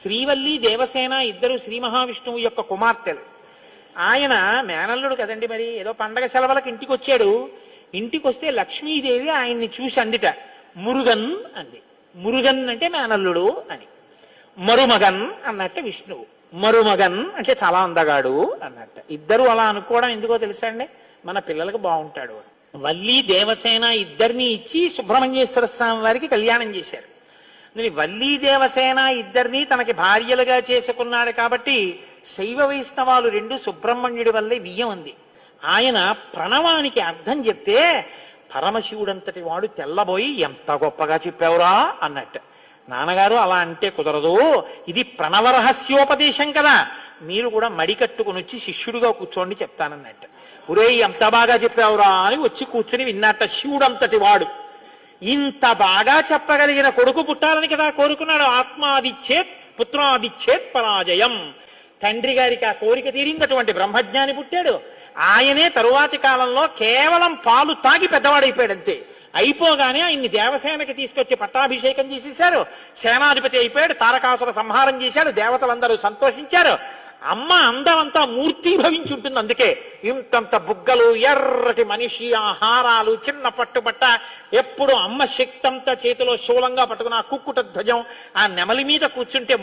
శ్రీవల్లి దేవసేన ఇద్దరు శ్రీ మహావిష్ణువు యొక్క కుమార్తెలు. ఆయన మేనల్లుడు కదండి, మరి ఏదో పండగ సెలవులకు ఇంటికి వచ్చాడు. ఇంటికి వస్తే లక్ష్మీదేవి ఆయన్ని చూసి అందిట, మురుగన్ అంది. మురుగన్ అంటే మేనల్లుడు అని. మరుమగన్ అన్నట్టు విష్ణువు. మరుమగన్ అంటే చాలా అందగాడు అన్నట్టు. ఇద్దరు అలా అనుకోవడం ఎందుకో తెలుసా అండి, మన పిల్లలకు బాగుంటాడు. వల్లి దేవసేన ఇద్దరిని ఇచ్చి సుబ్రహ్మణ్యేశ్వర స్వామి వారికి కళ్యాణం చేశారు. వల్లి దేవసేన ఇద్దరిని తనకి భార్యలుగా చేసుకున్నాడు కాబట్టి శైవ వైష్ణవాలు రెండు సుబ్రహ్మణ్యుడి వల్లే బియ్యం ఉంది. ఆయన ప్రణవానికి అర్థం చెప్తే పరమశివుడంతటి వాడు తెల్లబోయి ఎంత గొప్పగా చెప్పావురా అన్నట్టు. నాన్నగారు అలా అంటే కుదరదు, ఇది ప్రణవ రహస్యోపదేశం కదా, మీరు కూడా మడి కట్టుకుని వచ్చి శిష్యుడిగా కూర్చోండి చెప్తానన్నట్టు. ఒరే ఎంత బాగా చెప్పావురా అని వచ్చి కూర్చుని విన్నట్ట. శివుడంతటి వాడు ఇంత బాగా చెప్పగలిగిన కొడుకు పుట్టాలని కదా కోరుకున్నాడు. ఆత్మాదిచ్చేత్ పుత్రాదిచ్చేత్ పరాజయం. తండ్రి గారికి ఆ కోరిక తీరిందటువంటి బ్రహ్మజ్ఞాని పుట్టాడు. ఆయనే తరువాతి కాలంలో కేవలం పాలు తాగి పెద్దవాడైపోయాడు అంతే. అయిపోగానే ఆయన్ని దేవసేనకి తీసుకొచ్చి పట్టాభిషేకం చేసేశారు. సేనాధిపతి అయిపోయాడు. తారకాసుర సంహారం చేశాడు. దేవతలందరూ సంతోషించారు. అమ్మ అందమంతా మూర్తిభవించి ఉంటుంది. అందుకే ఇంతంత బుగ్గలు, ఎర్రటి మనిషి, ఆహారాలు, చిన్న పట్టుబట్ట, ఎప్పుడు అమ్మ శక్తి అంతా చేతిలో శూలంగా పట్టుకుని ఆ కుక్కుట ధ్వజం, ఆ నెమలి మీద కూర్చుంటే